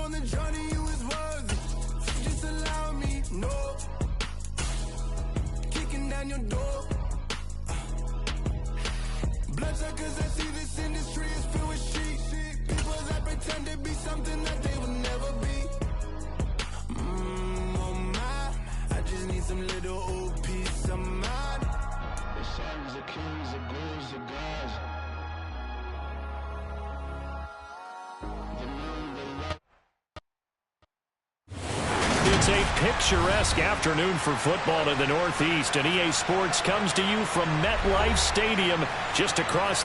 on the journey, you is worthy. Just allow me, no. Kicking down your door. Bloodsuckers that see this industry is filled with shit. People that pretend to be something that they will never be. Oh my, I just need some little old peace of mind. The sons of kings, the ghouls, the gods. It's a picturesque afternoon for football in the Northeast, and EA Sports comes to you from MetLife Stadium just across.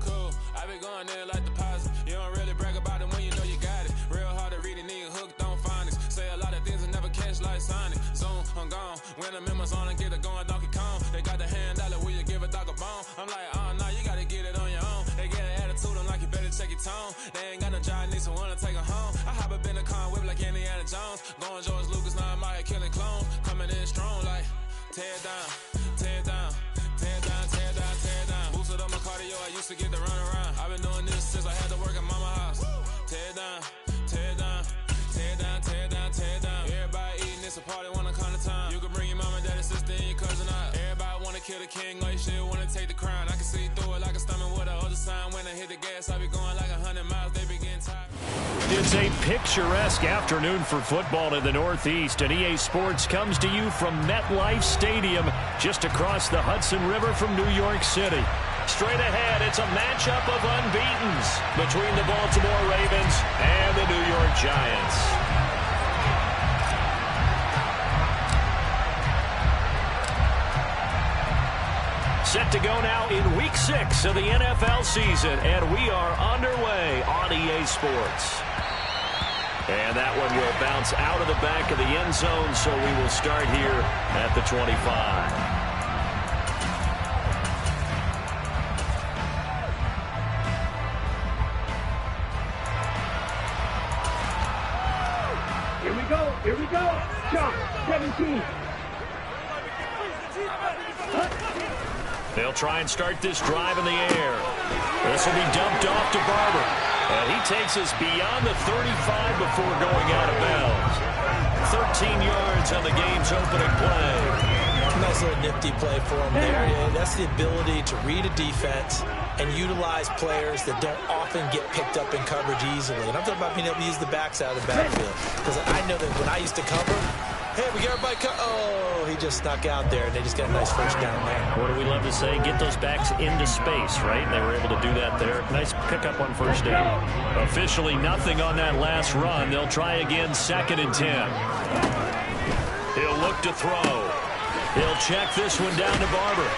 Cool, I be going there like deposit. You don't really brag about it when you know you got it. Real hard to read a nigga hooked on phonics. Say a lot of things and never catch like Sonic. Zone, I'm gone. When the members on and get it going Donkey Kong. They got the hand dollar, will you give a dog a bone? I'm like, oh no, you gotta get it on your own. They get an attitude, I'm like, you better check your tone. They ain't got no job, need someone to take her home. I hop up in the car, whip like Indiana Jones. Going George Lucas, now I'm out here killing clones. Coming in strong like, tear down, tear down, tear down, tear down, tear down. Boosted up my cardio, I used to get to run around. I've been doing this since I had to work at mama house. Tear down, tear down, tear down, tear down, tear down. Everybody eating, it's a party, wanna come to time. You can bring your mama, daddy, sister, and your cousin out. Everybody wanna kill the king, like shit, wanna take the crown. I can see through it like a stomach with a other sign. When I hit the gas, I be going like 100 miles, they be getting tired. It's a picturesque afternoon for football in the Northeast, and EA Sports comes to you from MetLife Stadium just across the Hudson River from New York City. Straight ahead, it's a matchup of unbeatens between the Baltimore Ravens and the New York Giants. Set to go now in Week 6 of the NFL season, and we are underway on EA Sports. And that one will bounce out of the back of the end zone, so we will start here at the 25. Here we go. Shot, 17. They'll try and start this drive in the air. This will be dumped off to Barber. And he takes us beyond the 35 before going out of bounds. 13 yards on the game's opening play. Nice little nifty play for him there. Yeah, that's the ability to read a defense and utilize players that don't often get picked up in coverage easily. And I'm talking about being able to use the backs out of the backfield. Because I know that when I used to cover, hey, we got everybody oh, he just snuck out there, and they just got a nice first down there. What do we love to say? Get those backs into space, right? And they were able to do that there. Nice pickup on first down. Officially nothing on that last run. They'll try again, 2nd and 10. He'll look to throw. He'll check this one down to Barber.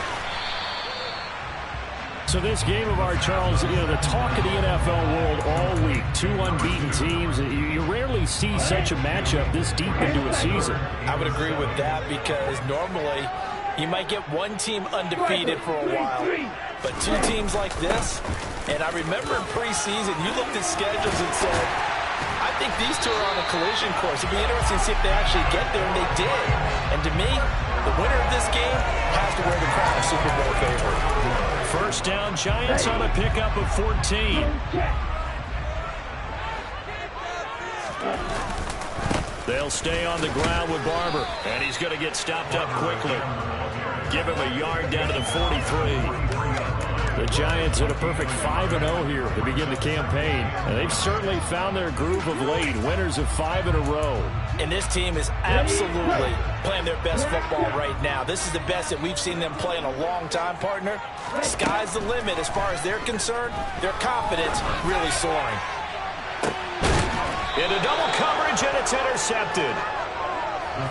So this game of our, Charles, you know, the talk of the NFL world all week. 2 unbeaten teams. You rarely see such a matchup this deep into a season. I would agree with that because normally you might get one team undefeated for a while. But 2 teams like this, and I remember in preseason you looked at schedules and said, I think these 2 are on a collision course. It'd be interesting to see if they actually get there, and they did. And to me, the winner of this game has to wear the crown of Super Bowl favorite. First down, Giants on a pickup of 14. They'll stay on the ground with Barber, and he's going to get stopped up quickly. Give him a yard down to the 43. The Giants at a perfect 5-0 here to begin the campaign. And they've certainly found their groove of late, winners of 5 in a row. And this team is absolutely playing their best football right now. This is the best that we've seen them play in a long time, partner. Sky's the limit as far as they're concerned. Their confidence really soaring. Into double coverage, and it's intercepted.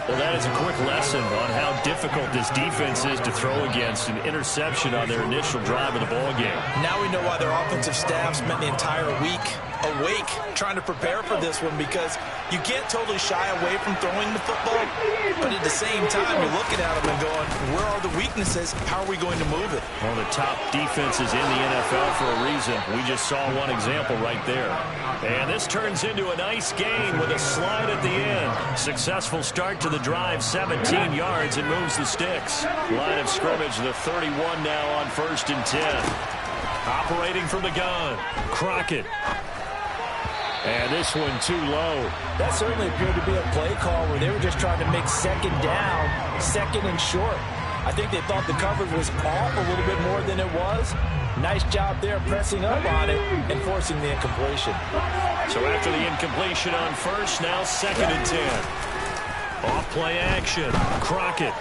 Well, that is a quick lesson on how difficult this defense is to throw against. An interception on their initial drive of the ball game. Now we know why their offensive staff spent the entire week awake trying to prepare for this one because you can't totally shy away from throwing the football, but at the same time, you're looking at them and going, where are the weaknesses? How are we going to move it? One of the top defenses in the NFL for a reason. We just saw one example right there. And this turns into a nice gain with a slide at the end. Successful start to the drive, 17 yards, and moves the sticks. Line of scrimmage, the 31 now on 1st and 10. Operating from the gun, Crockett. And this one too low. That certainly appeared to be a play call where they were just trying to make second down, second and short. I think they thought the coverage was off a little bit more than it was. Nice job there pressing up on it and forcing the incompletion. So after the incompletion on 1st, now 2nd and 10. Off play action, Crockett.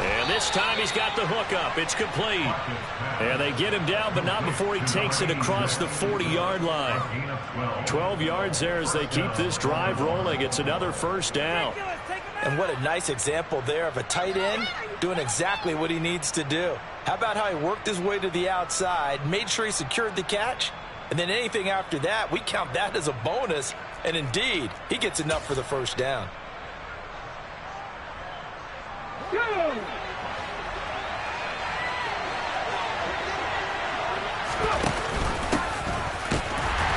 And this time he's got the hook up. It's complete. And they get him down, but not before he takes it across the 40-yard line. 12 yards there as they keep this drive rolling. It's another 1st down. And what a nice example there of a tight end doing exactly what he needs to do. How about how he worked his way to the outside, made sure he secured the catch, and then anything after that, we count that as a bonus. And indeed, he gets enough for the 1st down.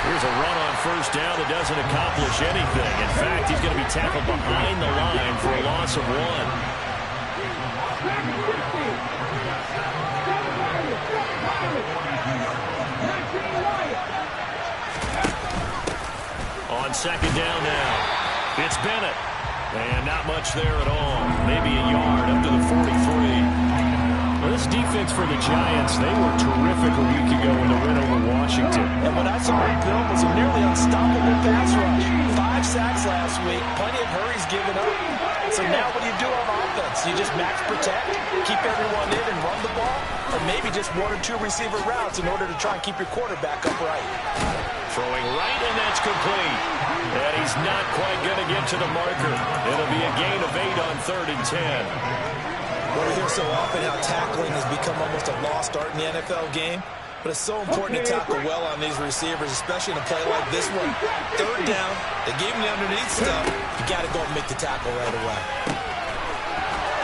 Here's a run on 1st down that doesn't accomplish anything. In fact, he's going to be tackled behind the line for a loss of 1. On 2nd down now, it's Bennett. And not much there at all. Maybe a yard up to the 43. Well, this defense for the Giants, they were terrific a week ago in the win over Washington. And what I saw in film was a nearly unstoppable pass rush. 5 sacks last week, plenty of hurries given up. So now what do you do on offense? You just max protect, keep everyone in and run the ball, or maybe just 1 or 2 receiver routes in order to try and keep your quarterback upright. Throwing right, and that's complete. And he's not quite going to get to the marker. It'll be a gain of 8 on 3rd and 10. Well, we hear so often how tackling has become almost a lost art in the NFL game. But it's so important to tackle well on these receivers, especially in a play like this one. 3rd down, they gave him the underneath stuff. You got to go and make the tackle right away.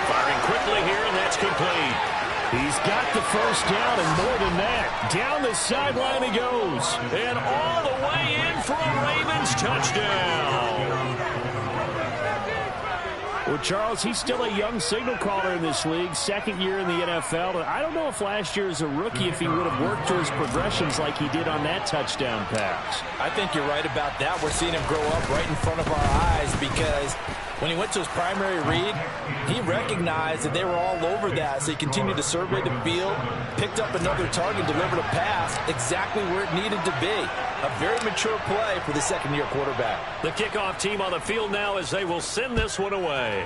Firing quickly here, and that's complete. He's got the 1st down, and more than that. Down the sideline he goes. And all the way in for a Ravens touchdown. Well, Charles, he's still a young signal caller in this league, 2nd year in the NFL. And I don't know if last year as a rookie, if he would have worked through his progressions like he did on that touchdown pass. I think you're right about that. We're seeing him grow up right in front of our eyes because when he went to his primary read, he recognized that they were all over that. So he continued to survey the field, picked up another target, delivered a pass exactly where it needed to be. A very mature play for the 2nd-year quarterback. The kickoff team on the field now as they will send this one away.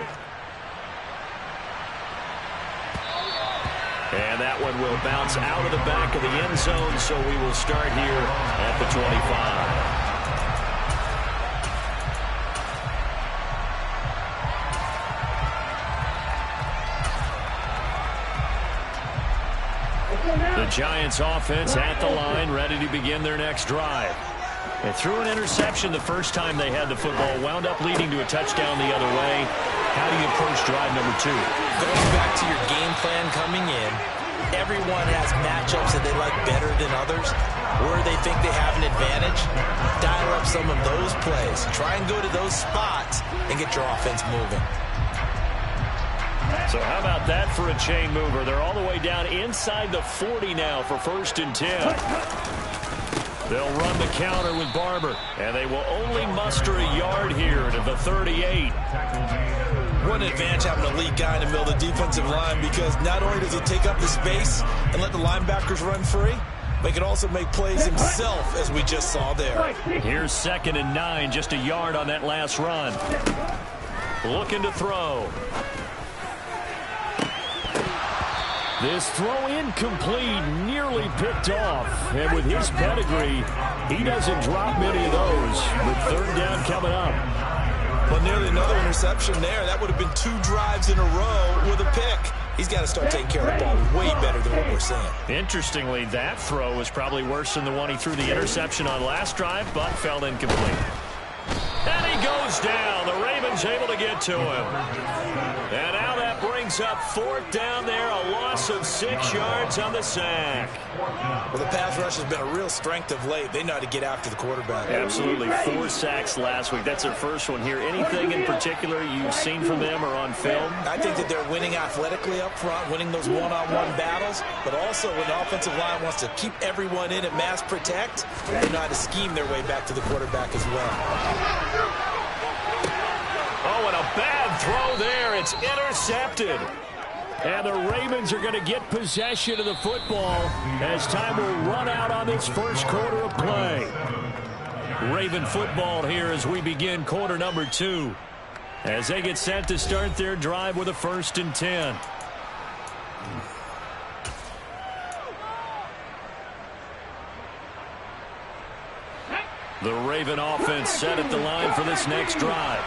And that one will bounce out of the back of the end zone, so we will start here at the 25. The Giants offense at the line, ready to begin their next drive. They threw an interception the first time they had the football, wound up leading to a touchdown the other way. How do you approach drive number 2? Going back to your game plan coming in, everyone has matchups that they like better than others, where they think they have an advantage. Dial up some of those plays. Try and go to those spots and get your offense moving. So how about that for a chain mover? They're all the way down inside the 40 now for 1st and 10. They'll run the counter with Barber, and they will only muster a yard here to the 38. What an advantage having a lead guy in the middle of the defensive line, because not only does he take up the space and let the linebackers run free, but he can also make plays himself, as we just saw there. Here's 2nd and 9, just a yard on that last run. Looking to throw. This throw incomplete, nearly picked off. And with his pedigree, he doesn't drop many of those. With 3rd down coming up. Well, nearly another interception there. That would have been 2 drives in a row with a pick. he's got to start taking care of the ball way better than what we're seeing. Interestingly, that throw was probably worse than the one he threw the interception on last drive, but fell incomplete. And he goes down. The Ravens able to get to him. And now that brings up 4th down there, a loss of 6 yards on the sack. Well, the pass rush has been a real strength of late. They know how to get after the quarterback. Absolutely. 4 sacks last week. That's their first one here. Anything in particular you've seen from them or on film? I think that they're winning athletically up front, winning those one-on-one battles, but also when the offensive line wants to keep everyone in and mass protect, they know how to scheme their way back to the quarterback as well. Oh, and a bad throw there. It's intercepted. And the Ravens are going to get possession of the football as time will run out on this first quarter of play. Raven football here as we begin quarter number 2. As they get set to start their drive with a 1st and 10. The Raven offense set at the line for this next drive.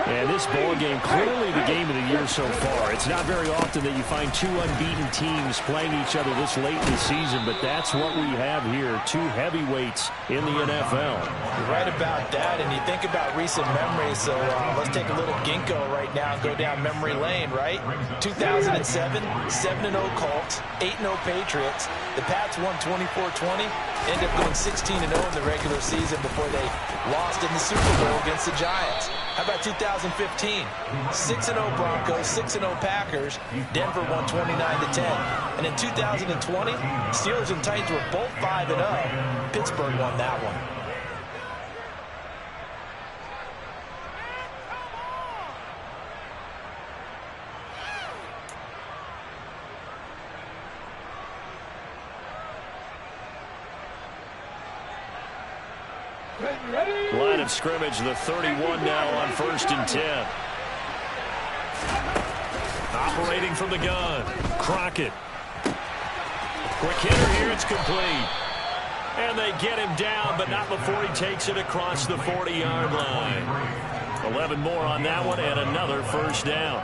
And this ball game, clearly the game of the year so far. It's not very often that you find 2 unbeaten teams playing each other this late in the season, but that's what we have here, 2 heavyweights in the NFL. You're right about that, and you think about recent memories, so let's take a little ginkgo right now and go down memory lane, right? 2007, 7-0 Colts, 8-0 Patriots. The Pats won 24-20, ended up going 16-0 in the regular season before they lost in the Super Bowl against the Giants. How about 2015? 6-0 Broncos, 6-0 Packers. Denver won 29-10. And in 2020, Steelers and Titans were both 5-0. Pittsburgh won that one. Line of scrimmage, the 31 now on 1st and 10. Operating from the gun, Crockett. Quick hitter here, it's complete. And they get him down, but not before he takes it across the 40-yard line. 11 more on that one, and another 1st down.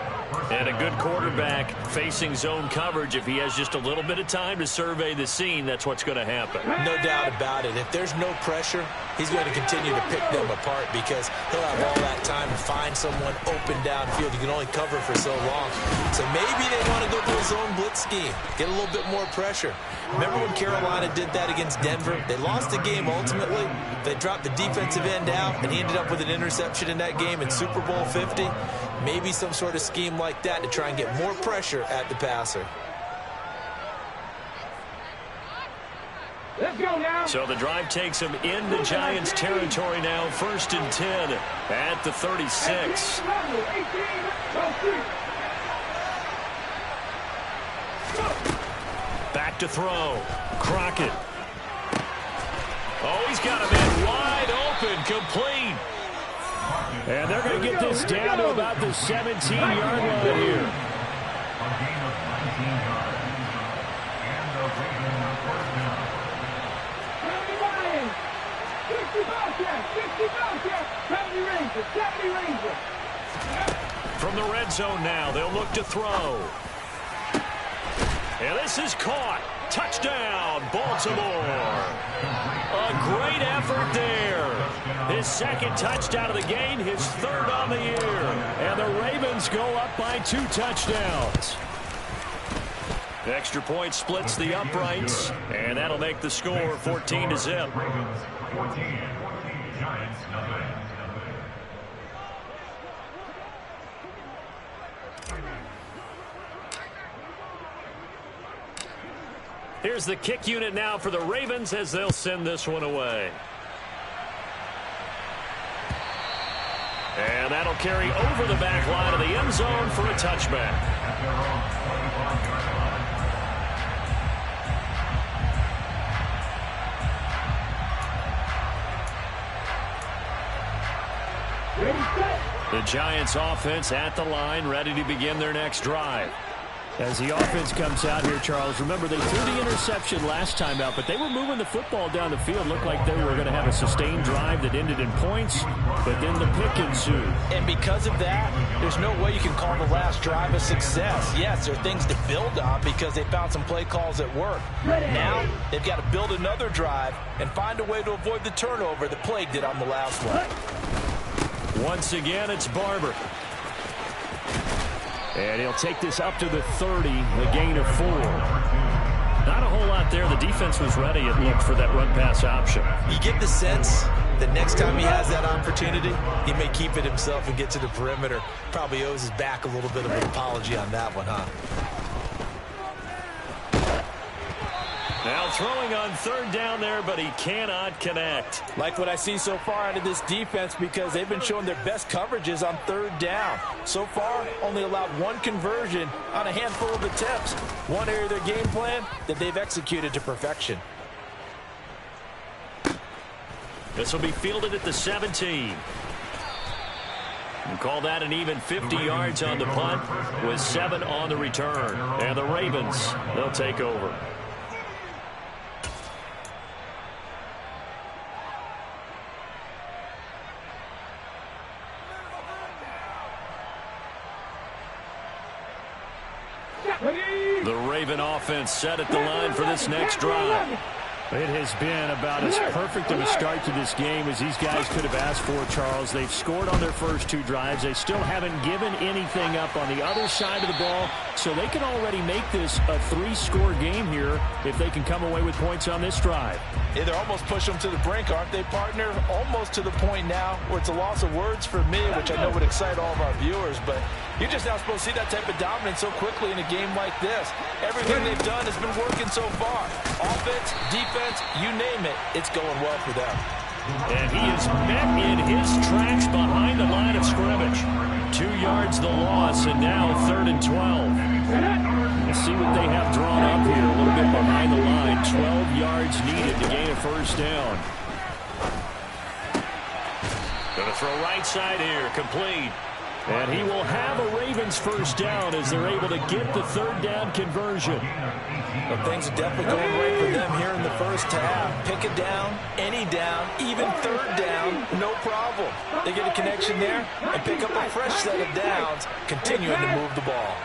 And a good quarterback facing zone coverage. If he has just a little bit of time to survey the scene, that's what's going to happen. No doubt about it. If there's no pressure, he's going to continue to pick them apart because he'll have all that time to find someone open downfield. You can only cover for so long. So maybe they want to go to a zone blitz scheme, get a little bit more pressure. Remember when Carolina did that against Denver? They lost the game ultimately. They dropped the defensive end out, and he ended up with an interception in that game in Super Bowl 50. Maybe some sort of scheme like that to try and get more pressure at the passer. Let's go now. So the drive takes him into Giants territory now. 1st and 10 at the 36. Back to throw. Crockett. Oh, he's got him in wide open, complete. And they're going to get this down to about the 17-yard line here. From the red zone now, they'll look to throw. And this is caught. Touchdown, Baltimore. A great effort there. His 2nd touchdown of the game, his 3rd on the year. And the Ravens go up by 2 touchdowns. The extra point splits the uprights, and that'll make the score 14-0. Here's the kick unit now for the Ravens as they'll send this one away. And that'll carry over the back line of the end zone for a touchback. The Giants offense at the line, ready to begin their next drive. As the offense comes out here, Charles, remember they threw the interception last time out, but they were moving the football down the field. Looked like they were going to have a sustained drive that ended in points, but then the pick ensued. And because of that, there's no way you can call the last drive a success. Yes, there are things to build on because they found some play calls that work. Now, they've got to build another drive and find a way to avoid the turnover that plagued it on the last one. Once again, it's Barber. And he'll take this up to the 30, the gain of 4. Not a whole lot there. The defense was ready, it looked, for that run-pass option. You get the sense that next time he has that opportunity, he may keep it himself and get to the perimeter. Probably owes his back a little bit of an apology on that one, huh? Now throwing on third down there, but he cannot connect. Like what I see so far out of this defense because they've been showing their best coverages on third down. So far, only allowed one conversion on a handful of attempts. One area of their game plan that they've executed to perfection. This will be fielded at the 17. And call that an even 50 yards on the punt with 7 on the return. And the Ravens, they'll take over. The Raven offense set at the line for this next drive. It has been about as perfect of a start to this game as these guys could have asked for, Charles. They've scored on their first 2 drives. They still haven't given anything up on the other side of the ball, so they can already make this a 3-score game here if they can come away with points on this drive. Yeah, they're almost pushing them to the brink, aren't they, partner? Almost to the point now where it's a loss of words for me, which I know would excite all of our viewers, but you're just not supposed to see that type of dominance so quickly in a game like this. Everything they've done has been working so far. Offense, defense, you name it, it's going well for them. And he is met in his tracks behind the line of scrimmage. 2 yards the loss, and now 3rd and 12. Let's see what they have drawn up here a little bit behind the line. 12 yards needed to gain a first down. Going to throw right side here, complete. And he will have a Ravens first down as they're able to get the 3rd down conversion. Well, things are definitely going right for them here in the first half. Pick a down, any down, even 3rd down, no problem. They get a connection there and pick up a fresh set of downs, continuing to move the ball.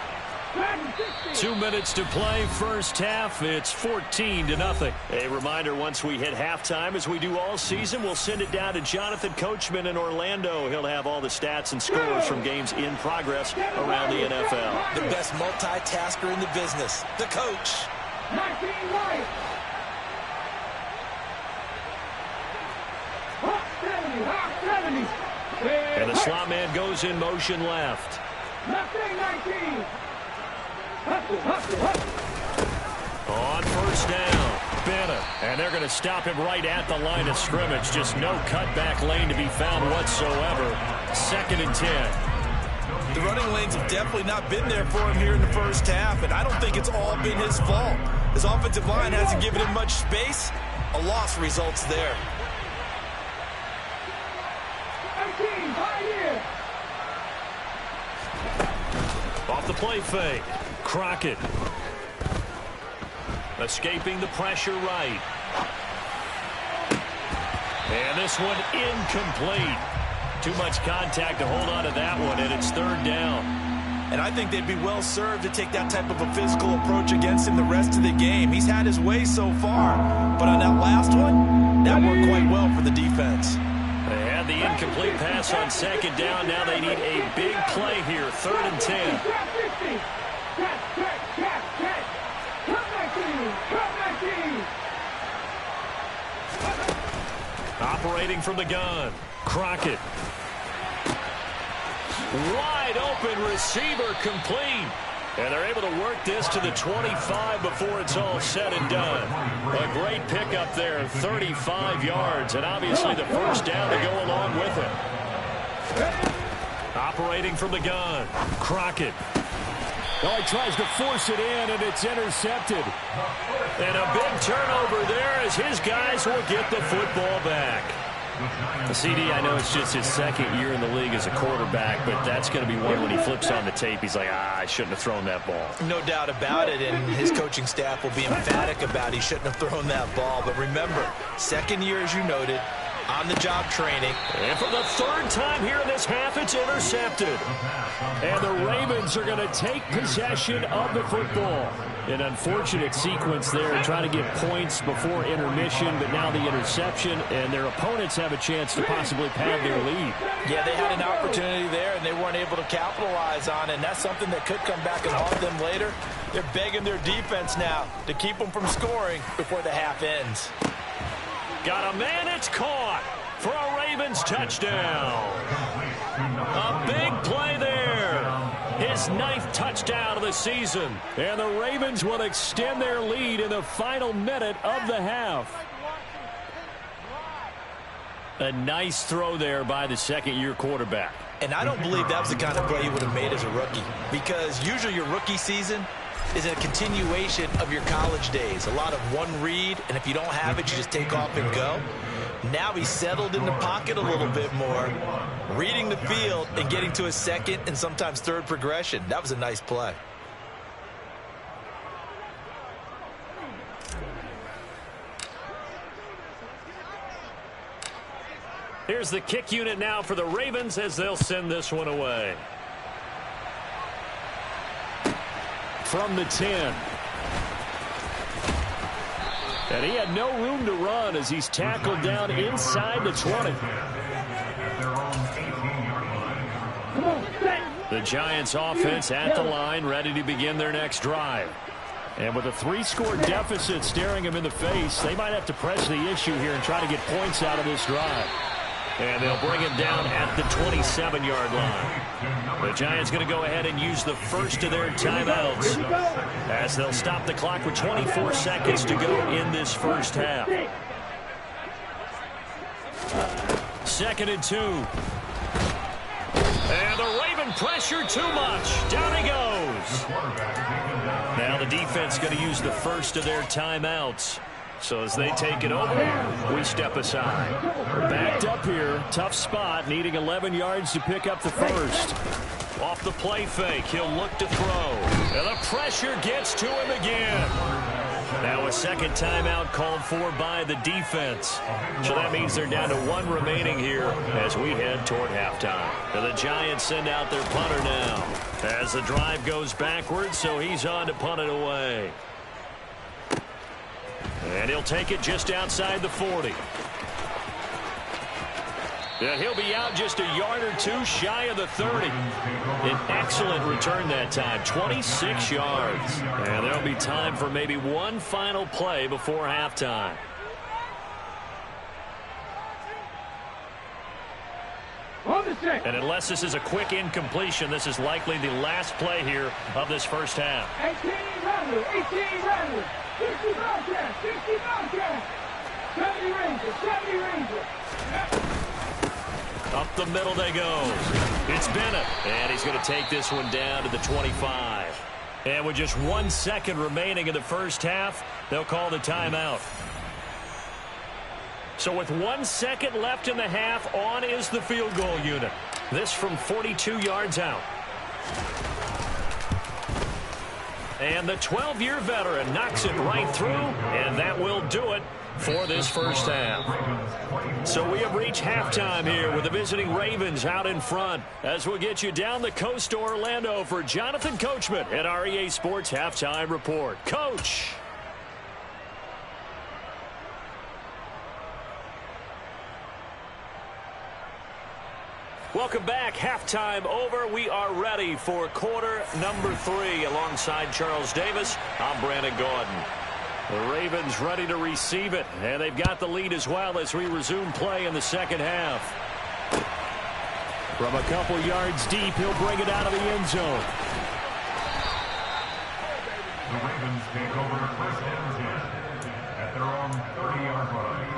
2 minutes to play, first half. It's 14-0. A reminder, once we hit halftime, as we do all season, we'll send it down to Jonathan Coachman in Orlando. He'll have all the stats and scores from games in progress around the NFL. The best multitasker in the business, the coach. And the slot man goes in motion left. On first down, Bennett. And they're going to stop him right at the line of scrimmage. Just no cutback lane to be found whatsoever. 2nd and 10. The running lanes have definitely not been there for him here in the first half, and I don't think it's all been his fault. His offensive line hasn't given him much space. A loss results there. Off the play fake. Crockett. Escaping the pressure right. And this one incomplete. Too much contact to hold on to that one, and it's 3rd down. And I think they'd be well served to take that type of a physical approach against him the rest of the game. He's had his way so far, but on that last one, that worked quite well for the defense. They had the incomplete pass on 2nd down. Now they need a big play here, 3rd and 10. Operating from the gun, Crockett. Wide open receiver, complete. And they're able to work this to the 25 before it's all said and done. A great pickup there, 35 yards, and obviously the first down to go along with it. Operating from the gun, Crockett. Oh, he tries to force it in, and it's intercepted. And a big turnover there as his guys will get the football back. The CD, I know it's just his second year in the league as a quarterback, but that's going to be one when he flips on the tape. He's like, I shouldn't have thrown that ball. No doubt about it, and his coaching staff will be emphatic about he shouldn't have thrown that ball. But remember, second year, as you noted, on-the-job training. And for the third time here in this half, it's intercepted. And the Ravens are going to take possession of the football. An unfortunate sequence there, trying to get points before intermission, but now the interception, and their opponents have a chance to possibly pad their lead. Yeah, they had an opportunity there, and they weren't able to capitalize on it, and that's something that could come back and haunt them later. They're begging their defense now to keep them from scoring before the half ends. Got a man, it's caught for a Ravens touchdown. A big play there. His 9th touchdown of the season. And the Ravens will extend their lead in the final minute of the half. A nice throw there by the second-year quarterback. And I don't believe that was the kind of play he would have made as a rookie, because usually your rookie season is a continuation of your college days. A lot of one read, and if you don't have it, you just take off and go. Now he's settled in the pocket a little bit more, reading the field and getting to his second and sometimes third progression. That was a nice play. Here's the kick unit now for the Ravens as they'll send this one away. From the 10. And he had no room to run as he's tackled down inside the 20. The Giants offense at the line, ready to begin their next drive. And with a 3-score deficit staring him in the face, they might have to press the issue here and try to get points out of this drive. And they'll bring it down at the 27-yard line. The Giants going to go ahead and use the first of their timeouts as they'll stop the clock with 24 seconds to go in this first half. 2nd and 2. And the Raven pressure too much. Down he goes. Now the defense going to use the first of their timeouts. So as they take it over, we step aside. We're backed up here. Tough spot, needing 11 yards to pick up the first. Off the play fake, he'll look to throw. And the pressure gets to him again. Now a second timeout called for by the defense. So that means they're down to 1 remaining here as we head toward halftime. And the Giants send out their punter now as the drive goes backwards, so he's on to punt it away. And he'll take it just outside the 40. And he'll be out just a yard or two shy of the 30. An excellent return that time, 26 yards. And there'll be time for maybe one final play before halftime. And unless this is a quick incompletion, this is likely the last play here of this first half. 18 Rattler, 60 Bobcat, 60 Bobcat, 70 Ranger, 70 Ranger. Up the middle they go. It's Bennett, and he's going to take this one down to the 25. And with just 1 second remaining in the first half, they'll call the timeout. So with 1 second left in the half, on is the field goal unit. This from 42 yards out. And the 12-year veteran knocks it right through, and that will do it for this first half. So we have reached halftime here with the visiting Ravens out in front as we'll get you down the coast to Orlando for Jonathan Coachman at our EA Sports Halftime Report. Coach. Welcome back. Halftime over. We are ready for quarter number 3 alongside Charles Davis. I'm Brandon Gordon. The Ravens ready to receive it, and they've got the lead as well as we resume play in the second half. From a couple yards deep, he'll bring it out of the end zone. The Ravens take over first and 10 at their own 30-yard line.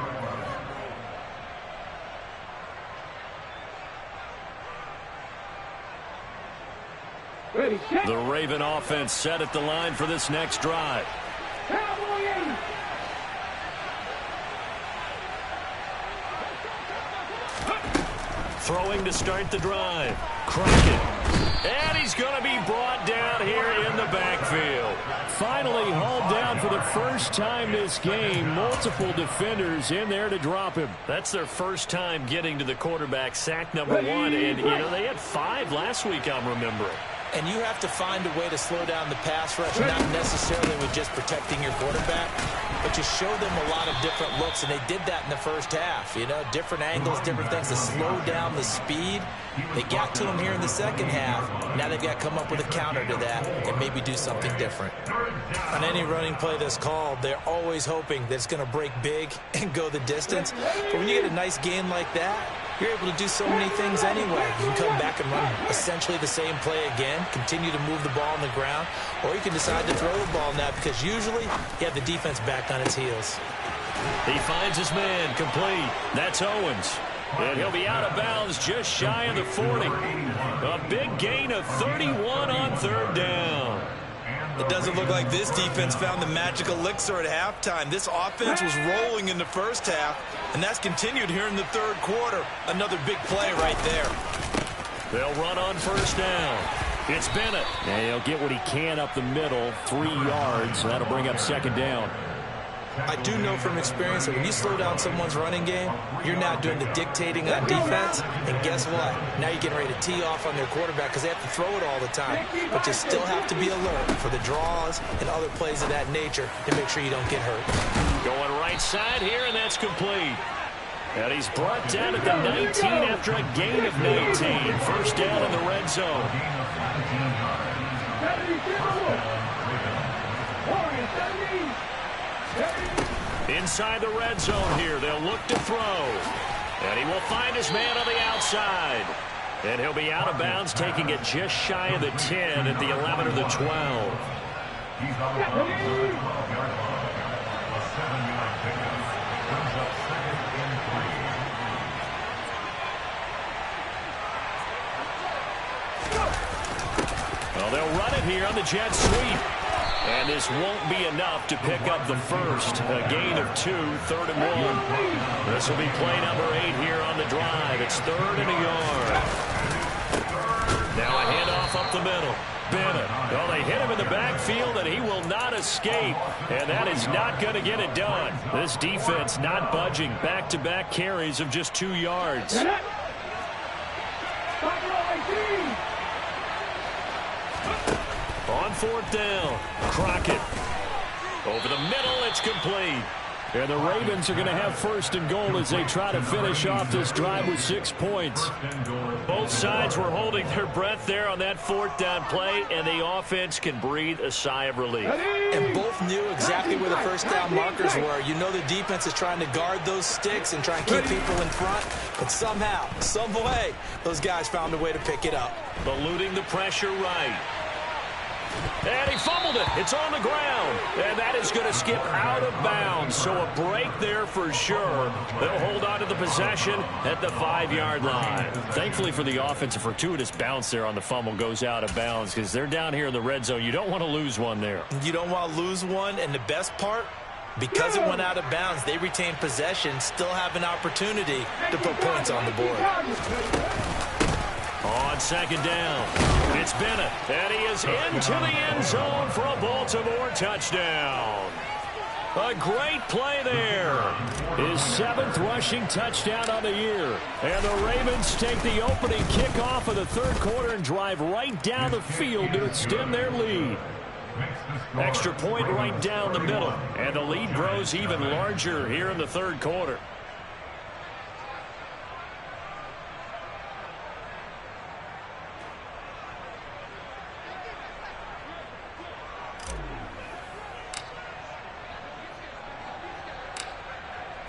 Ready, set. The Raven offense set at the line for this next drive. Cowboy 80. Throwing to start the drive. Crockett. And he's going to be brought down here in the backfield. Finally hauled down for the first time this game. Multiple defenders in there to drop him. That's their first time getting to the quarterback, sack number 1. And, you know, they had 5 last week, I'm remembering. And you have to find a way to slow down the pass rush, not necessarily with just protecting your quarterback, but you show them a lot of different looks, and they did that in the first half. You know, different angles, different things to slow down the speed. They got to him here in the second half. Now they've got to come up with a counter to that and maybe do something different. On any running play that's called, they're always hoping that it's going to break big and go the distance. But when you get a nice gain like that, you're able to do so many things anyway. You can come back and run essentially the same play again, continue to move the ball on the ground, or you can decide to throw the ball now because usually you have the defense back on its heels. He finds his man complete. That's Owens. And he'll be out of bounds just shy of the 40. A big gain of 31 on third down. It doesn't look like this defense found the magic elixir at halftime. This offense was rolling in the first half, and that's continued here in the third quarter. Another big play right there. They'll run on first down. It's Bennett. And he'll get what he can up the middle, 3 yards. That'll bring up second down. I do know from experience that when you slow down someone's running game, you're now doing the dictating on defense, and guess what? Now you're getting ready to tee off on their quarterback because they have to throw it all the time. But you still have to be alert for the draws and other plays of that nature to make sure you don't get hurt. Going right side here, and that's complete. And he's brought down at the 19 after a gain of 19. First down in the red zone. Inside the red zone here, they'll look to throw. And he will find his man on the outside. And he'll be out of bounds, taking it just shy of the 10 at the 11 or the 12. He's on the 12-yard line. A 7-yard pickup. Brings up second and 3. Well, they'll run it here on the jet sweep. And this won't be enough to pick up the first. A gain of 2, 3rd and 1. This will be play number 8 here on the drive. It's 3rd and a yard. Now a handoff up the middle. Bennett. Well, they hit him in the backfield, and he will not escape. And that is not going to get it done. This defense not budging. Back-to-back carries of just 2 yards. On 4th down, Crockett. Over the middle, it's complete. And the Ravens are going to have 1st and goal as they try to finish off this drive with 6 points. Both sides were holding their breath there on that 4th down play, and the offense can breathe a sigh of relief. And both knew exactly where the first down markers were. You know the defense is trying to guard those sticks and try and keep people in front, but somehow, some way, those guys found a way to pick it up. Eluding the pressure right. And he fumbled it. It's on the ground. And that is going to skip out of bounds. So a break there for sure. They'll hold on to the possession at the 5-yard line. Thankfully for the offense, a fortuitous bounce there on the fumble goes out of bounds because they're down here in the red zone. You don't want to lose one there. You don't want to lose one. And the best part, because it went out of bounds, they retain possession, still have an opportunity to put points on the board. On second down, it's Bennett, and he is into the end zone for a Baltimore touchdown. A great play there. His 7th rushing touchdown on the year. And the Ravens take the opening kickoff of the 3rd quarter and drive right down the field to extend their lead. Extra point right down the middle, and the lead grows even larger here in the 3rd quarter.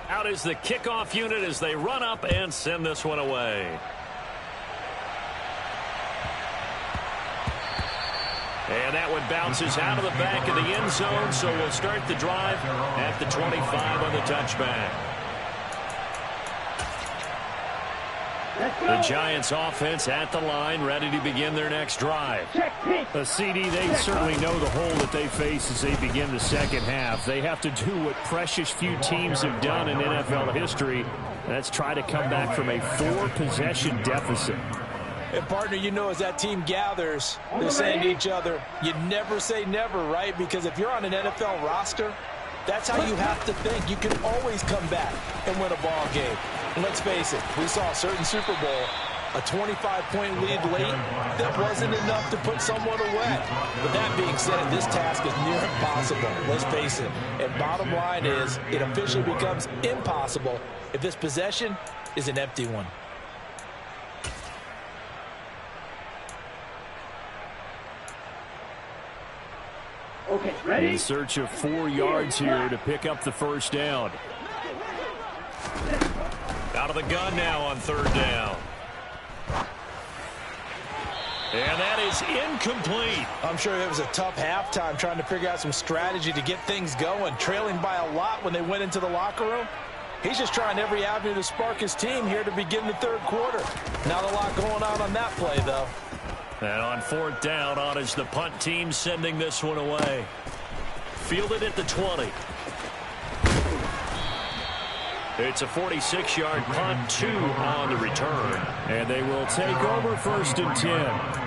Out is the kickoff unit as they run up and send this one away. And that one bounces out of the back of the end zone, so we'll start the drive at the 25 on the touchback. The Giants offense at the line, ready to begin their next drive. A CD, they certainly know the hole that they face as they begin the second half. They have to do what precious few teams have done in NFL history. That's try to come back from a 4-possession deficit. And, partner, you know, as that team gathers, they're saying to each other, you never say never, right? Because if you're on an NFL roster, that's how you have to think. You can always come back and win a ball game. And let's face it, we saw a certain Super Bowl, a 25-point lead late that wasn't enough to put someone away. But that being said, this task is near impossible. Let's face it. And bottom line is, it officially becomes impossible if this possession is an empty one. Okay, ready? In search of 4 yards here to pick up the first down. Out of the gun now on 3rd down. And that is incomplete. I'm sure it was a tough halftime trying to figure out some strategy to get things going. Trailing by a lot when they went into the locker room. He's just trying every avenue to spark his team here to begin the 3rd quarter. Not a lot going on that play, though. And on 4th down, on is the punt team sending this one away. Fielded at the 20. It's a 46-yard punt, 2 on the return. And they will take over 1st and 10.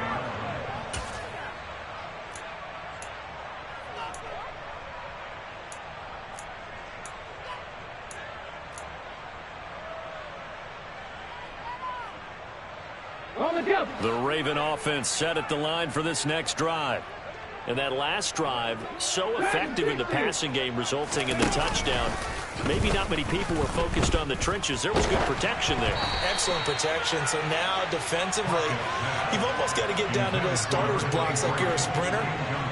The Raven offense set at the line for this next drive. And that last drive, so effective in the passing game, resulting in the touchdown. Maybe not many people were focused on the trenches. There was good protection there. Excellent protection. So now defensively, you've almost got to get down to those starters blocks like you're a sprinter.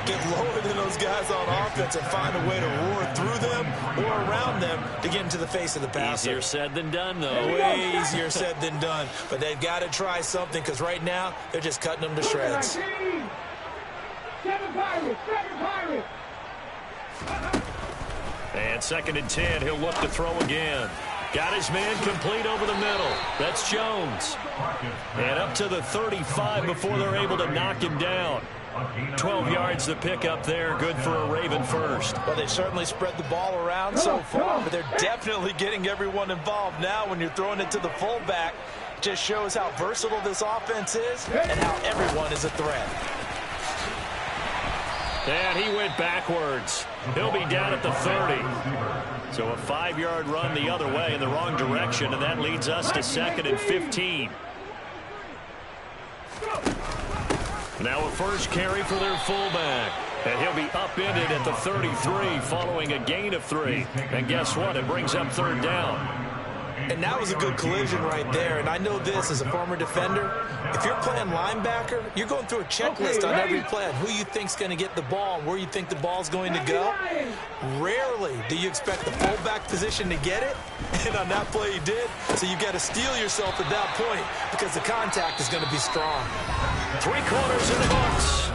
Get lower than those guys on offense and find a way to roar through them or around them to get into the face of the passer. Easier said than done, though. Way easier said than done. But they've got to try something because right now they're just cutting them to shreds. 7 Pirates, 7 Pirates. And 2nd and 10, he'll look to throw again. Got his man complete over the middle. That's Jones. And up to the 35 before they're able to knock him down. 12 yards the pickup there. Good for a Raven first. Well, they certainly spread the ball around so far, but they're definitely getting everyone involved now when you're throwing it to the fullback. Just shows how versatile this offense is and how everyone is a threat. And he went backwards. He'll be down at the 30. So a 5-yard run the other way in the wrong direction, and that leads us to 2nd and 15. Now a first carry for their fullback. And he'll be upended at the 33 following a gain of 3. And guess what? It brings up 3rd down. And that was a good collision right there. And I know this as a former defender. If you're playing linebacker, you're going through a checklist on every play on who you think's going to get the ball and where you think the ball's going to go. Rarely do you expect the fullback position to get it. And on that play he did. So you've got to steel yourself at that point because the contact is going to be strong. 3 quarters in the books.